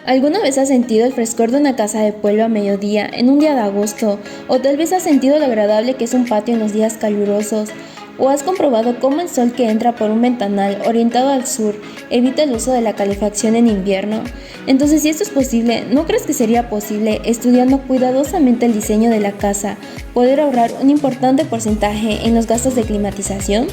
¿Alguna vez has sentido el frescor de una casa de pueblo a mediodía, en un día de agosto? ¿O tal vez has sentido lo agradable que es un patio en los días calurosos? ¿O has comprobado cómo el sol que entra por un ventanal orientado al sur evita el uso de la calefacción en invierno? Entonces, si esto es posible, ¿no crees que sería posible, estudiando cuidadosamente el diseño de la casa, poder ahorrar un importante porcentaje en los gastos de climatización?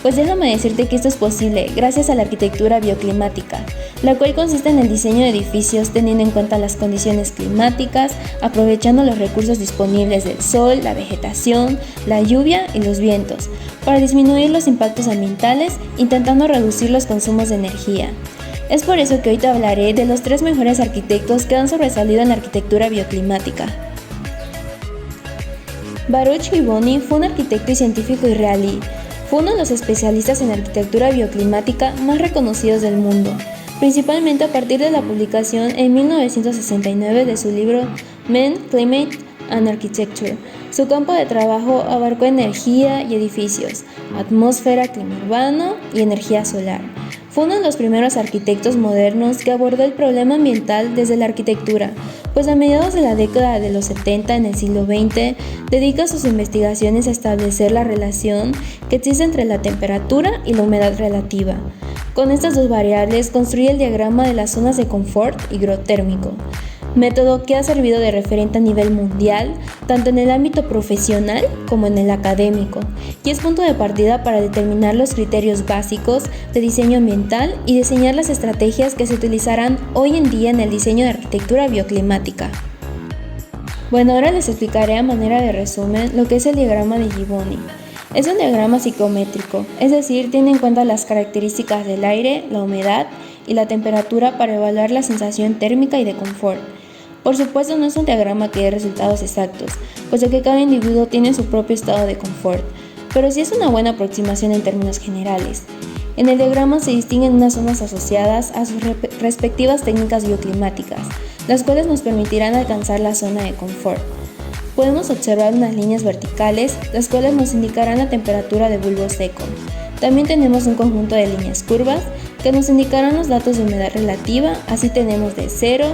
Pues déjame decirte que esto es posible gracias a la arquitectura bioclimática, la cual consiste en el diseño de edificios teniendo en cuenta las condiciones climáticas, aprovechando los recursos disponibles del sol, la vegetación, la lluvia y los vientos, para disminuir los impactos ambientales, intentando reducir los consumos de energía. Es por eso que hoy te hablaré de los 3 mejores arquitectos que han sobresalido en la arquitectura bioclimática. Baruch Gibony fue un arquitecto y científico israelí. Fue uno de los especialistas en arquitectura bioclimática más reconocidos del mundo, principalmente a partir de la publicación en 1969 de su libro Men, Climate and Architecture. Su campo de trabajo abarcó energía y edificios, atmósfera, clima urbano y energía solar. Fue uno de los primeros arquitectos modernos que abordó el problema ambiental desde la arquitectura, pues a mediados de la década de los 70 en el siglo XX dedica sus investigaciones a establecer la relación que existe entre la temperatura y la humedad relativa. Con estas dos variables construye el diagrama de las zonas de confort higrotérmico, método que ha servido de referente a nivel mundial, tanto en el ámbito profesional como en el académico, y es punto de partida para determinar los criterios básicos de diseño ambiental y diseñar las estrategias que se utilizarán hoy en día en el diseño de arquitectura bioclimática. Bueno, ahora les explicaré a manera de resumen lo que es el diagrama de Gibony. Es un diagrama psicométrico, es decir, tiene en cuenta las características del aire, la humedad y la temperatura para evaluar la sensación térmica y de confort. Por supuesto, no es un diagrama que dé resultados exactos, puesto que cada individuo tiene su propio estado de confort, pero sí es una buena aproximación en términos generales. En el diagrama se distinguen unas zonas asociadas a sus respectivas técnicas bioclimáticas, las cuales nos permitirán alcanzar la zona de confort. Podemos observar unas líneas verticales, las cuales nos indicarán la temperatura de bulbo seco. También tenemos un conjunto de líneas curvas que nos indicarán los datos de humedad relativa, así tenemos de 0,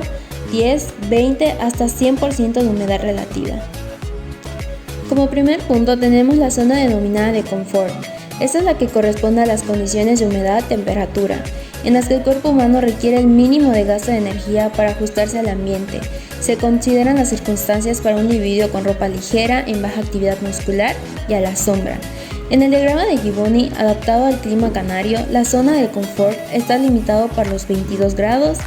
10, 20 hasta 100% de humedad relativa. Como primer punto tenemos la zona denominada de confort. Esta es la que corresponde a las condiciones de humedad-temperatura, en las que el cuerpo humano requiere el mínimo de gasto de energía para ajustarse al ambiente. Se consideran las circunstancias para un individuo con ropa ligera, en baja actividad muscular y a la sombra. En el diagrama de Gibony, adaptado al clima canario, la zona de confort está limitado por los 22 grados,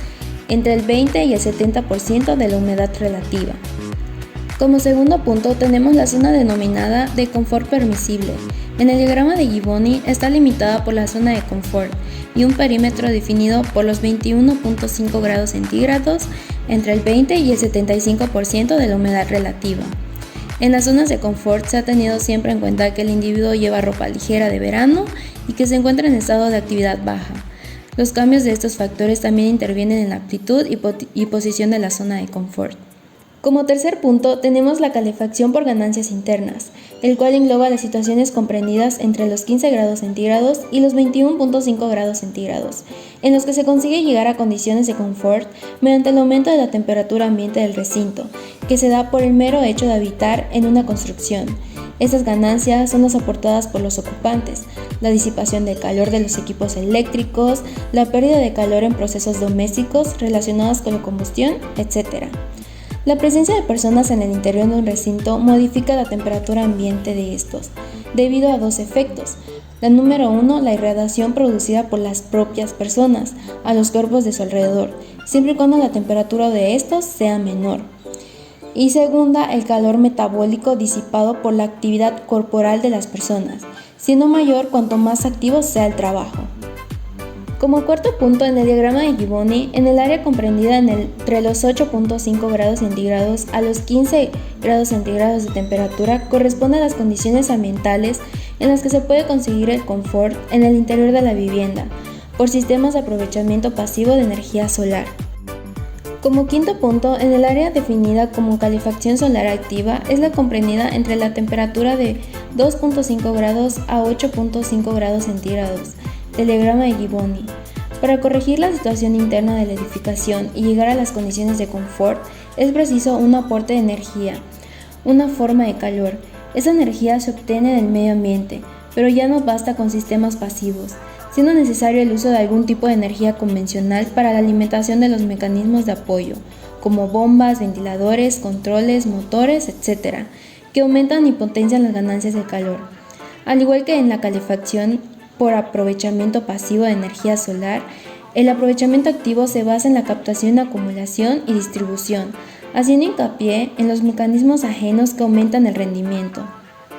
entre el 20 y el 70% de la humedad relativa. Como segundo punto tenemos la zona denominada de confort permisible. En el diagrama de Gibony está limitada por la zona de confort y un perímetro definido por los 21.5 grados centígrados entre el 20 y el 75% de la humedad relativa. En las zonas de confort se ha tenido siempre en cuenta que el individuo lleva ropa ligera de verano y que se encuentra en estado de actividad baja. Los cambios de estos factores también intervienen en la amplitud y posición de la zona de confort. Como tercer punto tenemos la calefacción por ganancias internas, el cual engloba las situaciones comprendidas entre los 15 grados centígrados y los 21.5 grados centígrados, en los que se consigue llegar a condiciones de confort mediante el aumento de la temperatura ambiente del recinto, que se da por el mero hecho de habitar en una construcción. Estas ganancias son las aportadas por los ocupantes, la disipación del calor de los equipos eléctricos, la pérdida de calor en procesos domésticos relacionados con la combustión, etc. La presencia de personas en el interior de un recinto modifica la temperatura ambiente de estos, debido a 2 efectos. La número 1, la irradiación producida por las propias personas a los cuerpos de su alrededor, siempre y cuando la temperatura de estos sea menor. Y segunda, el calor metabólico disipado por la actividad corporal de las personas, siendo mayor cuanto más activo sea el trabajo. Como cuarto punto en el diagrama de Gibony, en el área comprendida entre los 8.5 grados centígrados a los 15 grados centígrados de temperatura corresponde a las condiciones ambientales en las que se puede conseguir el confort en el interior de la vivienda por sistemas de aprovechamiento pasivo de energía solar. Como quinto punto, en el área definida como calefacción solar activa es la comprendida entre la temperatura de 2.5 grados a 8.5 grados centígrados del diagrama de Gibony. Para corregir la situación interna de la edificación y llegar a las condiciones de confort, es preciso un aporte de energía, una forma de calor. Esa energía se obtiene del medio ambiente, pero ya no basta con sistemas pasivos, siendo necesario el uso de algún tipo de energía convencional para la alimentación de los mecanismos de apoyo, como bombas, ventiladores, controles, motores, etc., que aumentan y potencian las ganancias de calor. Al igual que en la calefacción por aprovechamiento pasivo de energía solar, el aprovechamiento activo se basa en la captación, acumulación y distribución, haciendo hincapié en los mecanismos ajenos que aumentan el rendimiento.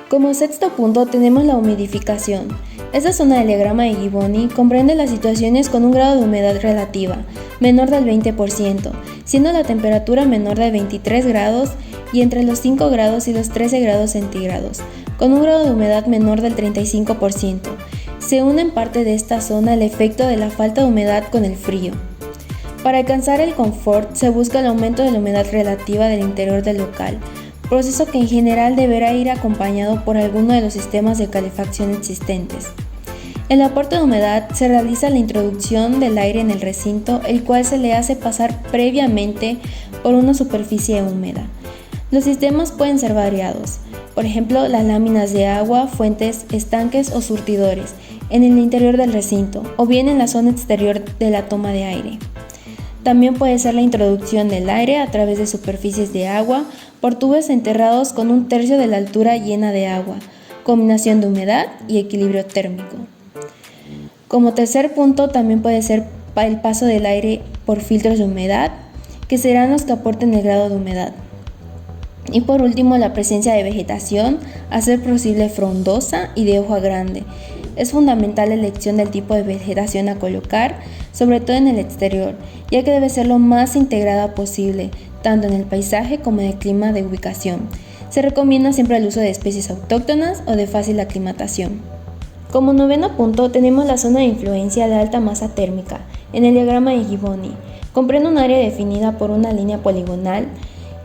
Como sexto punto tenemos la humidificación. Esta zona del diagrama de Givoni comprende las situaciones con un grado de humedad relativa menor del 20%, siendo la temperatura menor de 23 grados y entre los 5 grados y los 13 grados centígrados, con un grado de humedad menor del 35%. Se une en parte de esta zona el efecto de la falta de humedad con el frío. Para alcanzar el confort se busca el aumento de la humedad relativa del interior del local, proceso que en general deberá ir acompañado por alguno de los sistemas de calefacción existentes. El aporte de humedad se realiza la introducción del aire en el recinto, el cual se le hace pasar previamente por una superficie húmeda. Los sistemas pueden ser variados, por ejemplo, las láminas de agua, fuentes, estanques o surtidores en el interior del recinto, o bien en la zona exterior de la toma de aire. También puede ser la introducción del aire a través de superficies de agua por tubos enterrados con un tercio de la altura llena de agua, combinación de humedad y equilibrio térmico. Como tercer punto también puede ser el paso del aire por filtros de humedad, que serán los que aporten el grado de humedad. Y por último, la presencia de vegetación, a ser posible frondosa y de hoja grande. Es fundamental la elección del tipo de vegetación a colocar, sobre todo en el exterior, ya que debe ser lo más integrada posible, tanto en el paisaje como en el clima de ubicación. Se recomienda siempre el uso de especies autóctonas o de fácil aclimatación. Como noveno punto tenemos la zona de influencia de alta masa térmica, en el diagrama de Givoni. Comprende un área definida por una línea poligonal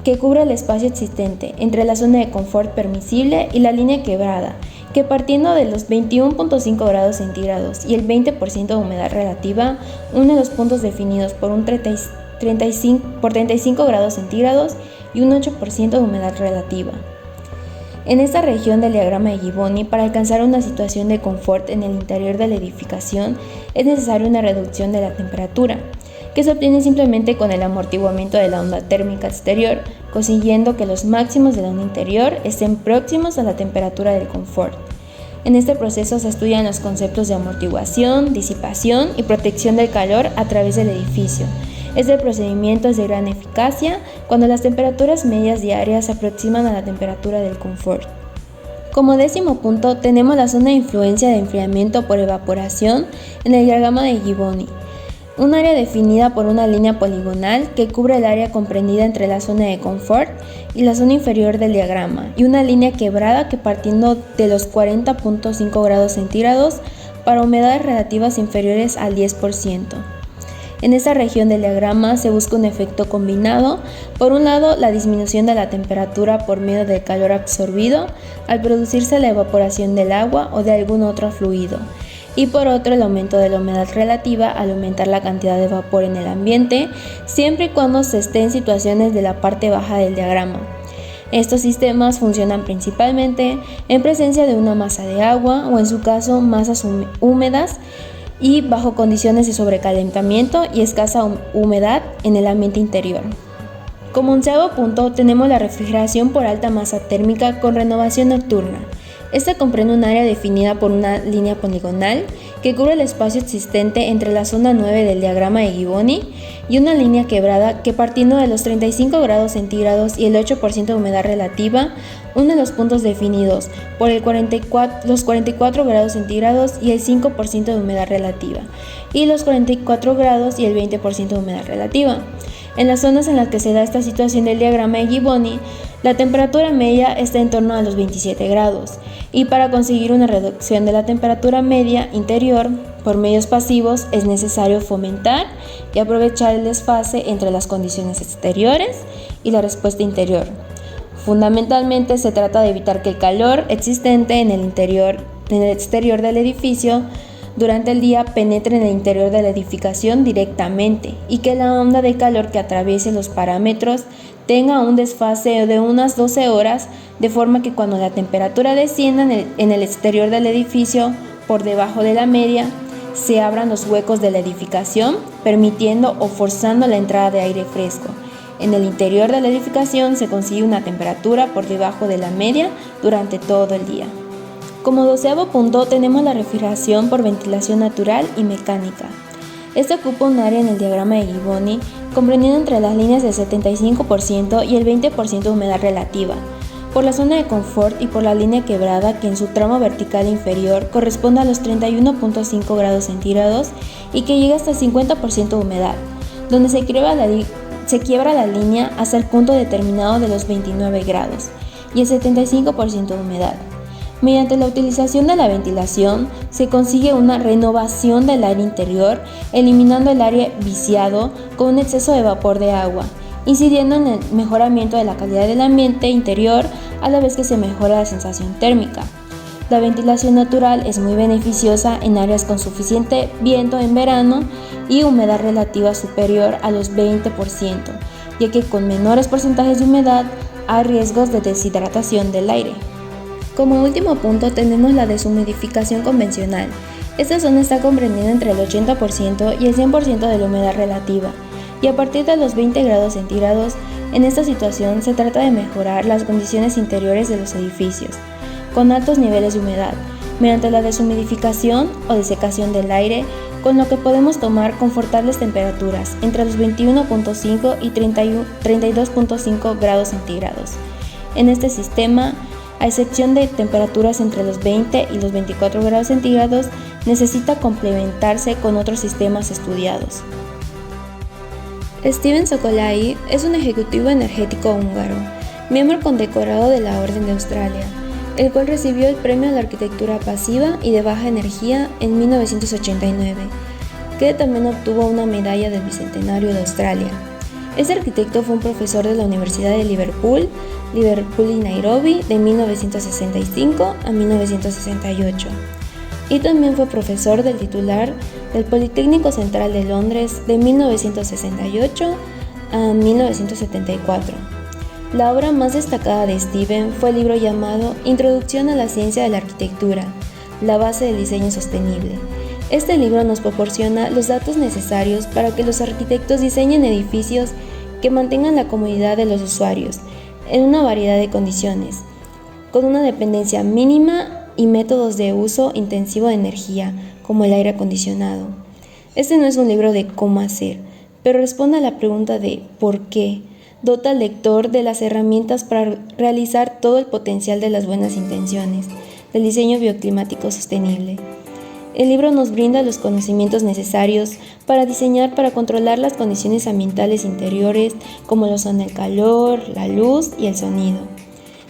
que cubre el espacio existente entre la zona de confort permisible y la línea quebrada, que partiendo de los 21.5 grados centígrados y el 20% de humedad relativa, une los puntos definidos por 35 grados centígrados y un 8% de humedad relativa. En esta región del diagrama de Givoni, para alcanzar una situación de confort en el interior de la edificación, es necesaria una reducción de la temperatura, que se obtiene simplemente con el amortiguamiento de la onda térmica exterior, consiguiendo que los máximos de la onda interior estén próximos a la temperatura del confort. En este proceso se estudian los conceptos de amortiguación, disipación y protección del calor a través del edificio. Este procedimiento es de gran eficacia cuando las temperaturas medias diarias se aproximan a la temperatura del confort. Como décimo punto tenemos la zona de influencia de enfriamiento por evaporación en el diagrama de Givoni. Un área definida por una línea poligonal que cubre el área comprendida entre la zona de confort y la zona inferior del diagrama, y una línea quebrada que partiendo de los 40.5 grados centígrados para humedades relativas inferiores al 10%. En esta región del diagrama se busca un efecto combinado, por un lado la disminución de la temperatura por medio del calor absorbido al producirse la evaporación del agua o de algún otro fluido, y por otro el aumento de la humedad relativa al aumentar la cantidad de vapor en el ambiente, siempre y cuando se esté en situaciones de la parte baja del diagrama. Estos sistemas funcionan principalmente en presencia de una masa de agua o en su caso masas húmedas y bajo condiciones de sobrecalentamiento y escasa humedad en el ambiente interior. Como onceavo punto tenemos la refrigeración por alta masa térmica con renovación nocturna. Esta comprende un área definida por una línea poligonal que cubre el espacio existente entre la zona 9 del diagrama de Givoni y una línea quebrada que partiendo de los 35 grados centígrados y el 8% de humedad relativa, une los puntos definidos por los 44 grados centígrados y el 5% de humedad relativa, y los 44 grados y el 20% de humedad relativa. En las zonas en las que se da esta situación del diagrama de Givoni, la temperatura media está en torno a los 27 grados, y para conseguir una reducción de la temperatura media interior por medios pasivos es necesario fomentar y aprovechar el desfase entre las condiciones exteriores y la respuesta interior. Fundamentalmente se trata de evitar que el calor existente en el exterior del edificio durante el día penetre en el interior de la edificación directamente y que la onda de calor que atraviese los parámetros tenga un desfase de unas 12 horas, de forma que cuando la temperatura descienda en el exterior del edificio por debajo de la media, se abran los huecos de la edificación, permitiendo o forzando la entrada de aire fresco. En el interior de la edificación se consigue una temperatura por debajo de la media durante todo el día. Como 12º punto tenemos la refrigeración por ventilación natural y mecánica. Este ocupa un área en el diagrama de Gibboni comprendiendo entre las líneas del 75% y el 20% de humedad relativa, por la zona de confort y por la línea quebrada que en su tramo vertical inferior corresponde a los 31.5 grados centígrados y que llega hasta el 50% de humedad, donde se quiebra la línea hasta el punto determinado de los 29 grados y el 75% de humedad. Mediante la utilización de la ventilación se consigue una renovación del aire interior, eliminando el aire viciado con un exceso de vapor de agua, incidiendo en el mejoramiento de la calidad del ambiente interior a la vez que se mejora la sensación térmica. La ventilación natural es muy beneficiosa en áreas con suficiente viento en verano y humedad relativa superior a los 20%, ya que con menores porcentajes de humedad hay riesgos de deshidratación del aire. Como último punto tenemos la deshumidificación convencional. Esta zona está comprendida entre el 80% y el 100% de la humedad relativa, y a partir de los 20 grados centígrados, en esta situación se trata de mejorar las condiciones interiores de los edificios, con altos niveles de humedad, mediante la deshumidificación o desecación del aire, con lo que podemos tomar confortables temperaturas entre los 21.5 y 32.5 grados centígrados. En este sistema, a excepción de temperaturas entre los 20 y los 24 grados centígrados, necesita complementarse con otros sistemas estudiados. Steven Sokolai es un ejecutivo energético húngaro, miembro condecorado de la Orden de Australia, el cual recibió el Premio a la Arquitectura Pasiva y de Baja Energía en 1989, que también obtuvo una medalla del Bicentenario de Australia. Este arquitecto fue un profesor de la Universidad de Liverpool y Nairobi de 1965 a 1968, y también fue profesor del titular del Politécnico Central de Londres de 1968 a 1974. La obra más destacada de Steven fue el libro llamado Introducción a la Ciencia de la Arquitectura, la base del diseño sostenible. Este libro nos proporciona los datos necesarios para que los arquitectos diseñen edificios que mantengan la comodidad de los usuarios en una variedad de condiciones, con una dependencia mínima y métodos de uso intensivo de energía, como el aire acondicionado. Este no es un libro de cómo hacer, pero responde a la pregunta de ¿por qué? Dota al lector de las herramientas para realizar todo el potencial de las buenas intenciones, del diseño bioclimático sostenible. El libro nos brinda los conocimientos necesarios para diseñar para controlar las condiciones ambientales interiores, como lo son el calor, la luz y el sonido.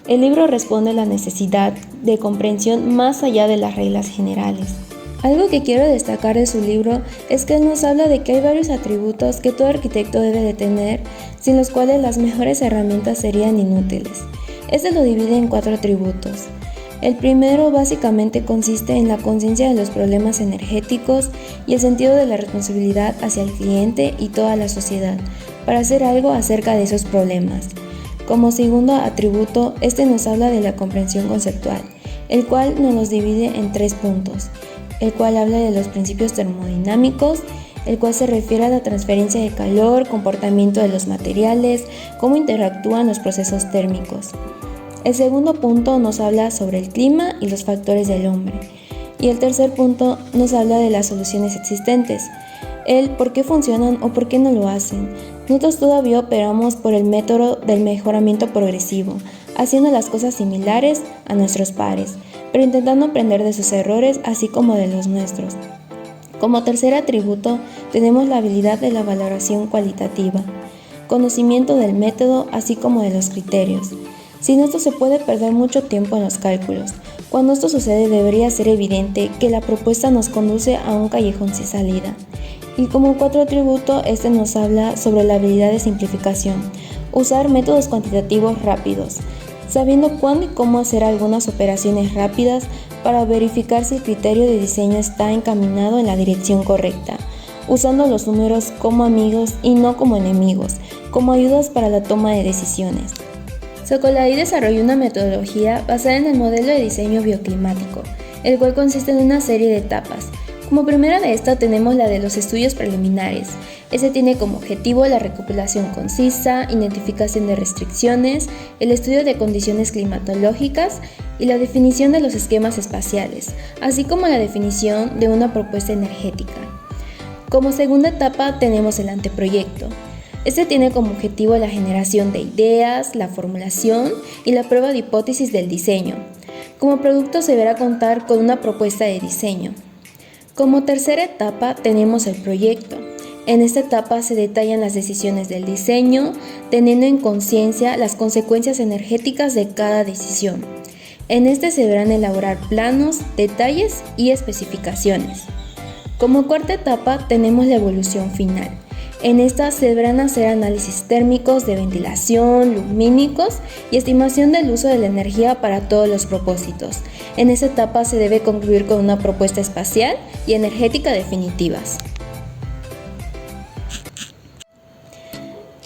El libro responde a la necesidad de comprensión más allá de las reglas generales. Algo que quiero destacar de su libro es que él nos habla de que hay varios atributos que todo arquitecto debe de tener, sin los cuales las mejores herramientas serían inútiles. Este lo divide en 4 atributos. El primero básicamente consiste en la conciencia de los problemas energéticos y el sentido de la responsabilidad hacia el cliente y toda la sociedad para hacer algo acerca de esos problemas. Como segundo atributo, este nos habla de la comprensión conceptual, el cual nos los divide en 3 puntos, el cual habla de los principios termodinámicos, el cual se refiere a la transferencia de calor, comportamiento de los materiales, cómo interactúan los procesos térmicos. El segundo punto nos habla sobre el clima y los factores del hombre. Y el tercer punto nos habla de las soluciones existentes, el por qué funcionan o por qué no lo hacen. Nosotros todavía operamos por el método del mejoramiento progresivo, haciendo las cosas similares a nuestros pares, pero intentando aprender de sus errores así como de los nuestros. Como tercer atributo tenemos la habilidad de la valoración cualitativa, conocimiento del método así como de los criterios. Sin esto se puede perder mucho tiempo en los cálculos. Cuando esto sucede debería ser evidente que la propuesta nos conduce a un callejón sin salida. Y como 4 atributo, este nos habla sobre la habilidad de simplificación, usar métodos cuantitativos rápidos, sabiendo cuándo y cómo hacer algunas operaciones rápidas para verificar si el criterio de diseño está encaminado en la dirección correcta, usando los números como amigos y no como enemigos, como ayudas para la toma de decisiones. Sokolayi desarrolló una metodología basada en el modelo de diseño bioclimático, el cual consiste en una serie de etapas. Como primera de esta tenemos la de los estudios preliminares. Este tiene como objetivo la recopilación concisa, identificación de restricciones, el estudio de condiciones climatológicas y la definición de los esquemas espaciales, así como la definición de una propuesta energética. Como segunda etapa tenemos el anteproyecto. Este tiene como objetivo la generación de ideas, la formulación y la prueba de hipótesis del diseño. Como producto se deberá contar con una propuesta de diseño. Como tercera etapa tenemos el proyecto. En esta etapa se detallan las decisiones del diseño, teniendo en conciencia las consecuencias energéticas de cada decisión. En este se deberán elaborar planos, detalles y especificaciones. Como cuarta etapa tenemos la evolución final. En esta se deberán hacer análisis térmicos, de ventilación, lumínicos y estimación del uso de la energía para todos los propósitos. En esta etapa se debe concluir con una propuesta espacial y energética definitivas.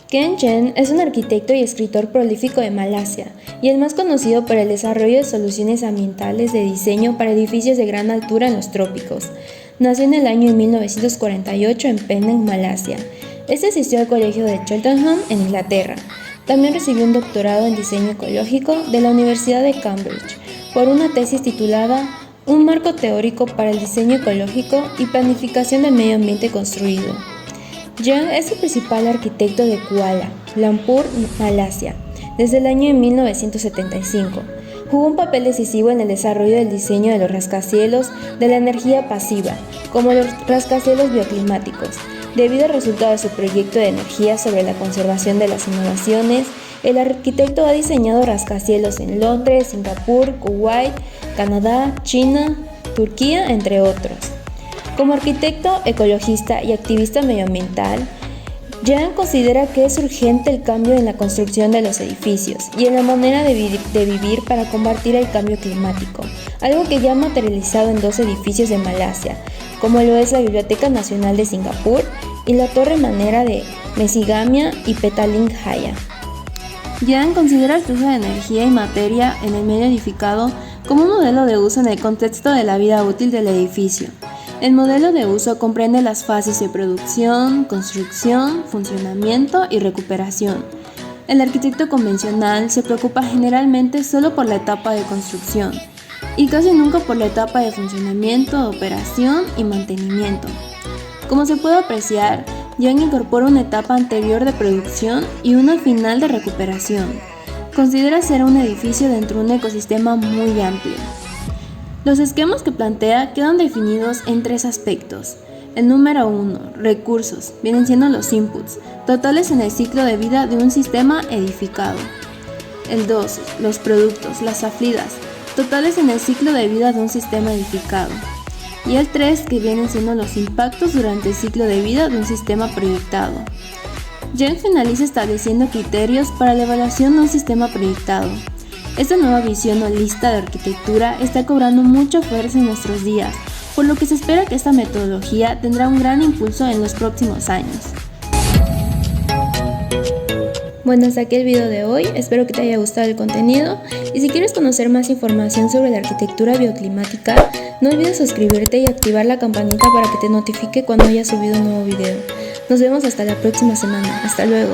Ken Chen es un arquitecto y escritor prolífico de Malasia y el más conocido por el desarrollo de soluciones ambientales de diseño para edificios de gran altura en los trópicos. Nació en el año 1948 en Penang, Malasia. Asistió al colegio de Cheltenham en Inglaterra. También recibió un doctorado en diseño ecológico de la Universidad de Cambridge por una tesis titulada Un marco teórico para el diseño ecológico y planificación del medio ambiente construido. Yang es el principal arquitecto de Kuala Lumpur, Malasia, desde el año 1975. Jugó un papel decisivo en el desarrollo del diseño de los rascacielos de la energía pasiva, como los rascacielos bioclimáticos. Debido al resultado de su proyecto de energía sobre la conservación de las innovaciones, el arquitecto ha diseñado rascacielos en Londres, Singapur, Kuwait, Canadá, China, Turquía, entre otros. Como arquitecto, ecologista y activista medioambiental, Yang considera que es urgente el cambio en la construcción de los edificios y en la manera de vivir para combatir el cambio climático, algo que ya ha materializado en 2 edificios de Malasia, como lo es la Biblioteca Nacional de Singapur y la Torre Manera de Mezigamia y Petaling Jaya. Yang considera el flujo de energía y materia en el medio edificado como un modelo de uso en el contexto de la vida útil del edificio. El modelo de uso comprende las fases de producción, construcción, funcionamiento y recuperación. El arquitecto convencional se preocupa generalmente solo por la etapa de construcción y casi nunca por la etapa de funcionamiento, operación y mantenimiento. Como se puede apreciar, Yang incorpora una etapa anterior de producción y una final de recuperación. Considera ser un edificio dentro de un ecosistema muy amplio. Los esquemas que plantea quedan definidos en 3 aspectos. El número 1, recursos, vienen siendo los inputs, totales en el ciclo de vida de un sistema edificado. El 2, los productos, las aflidas, totales en el ciclo de vida de un sistema edificado. Y el 3, que vienen siendo los impactos durante el ciclo de vida de un sistema proyectado. Yang finaliza estableciendo criterios para la evaluación de un sistema proyectado. Esta nueva visión holística de arquitectura está cobrando mucha fuerza en nuestros días, por lo que se espera que esta metodología tendrá un gran impulso en los próximos años. Bueno, hasta aquí el video de hoy, espero que te haya gustado el contenido y si quieres conocer más información sobre la arquitectura bioclimática, no olvides suscribirte y activar la campanita para que te notifique cuando haya subido un nuevo video. Nos vemos hasta la próxima semana, hasta luego.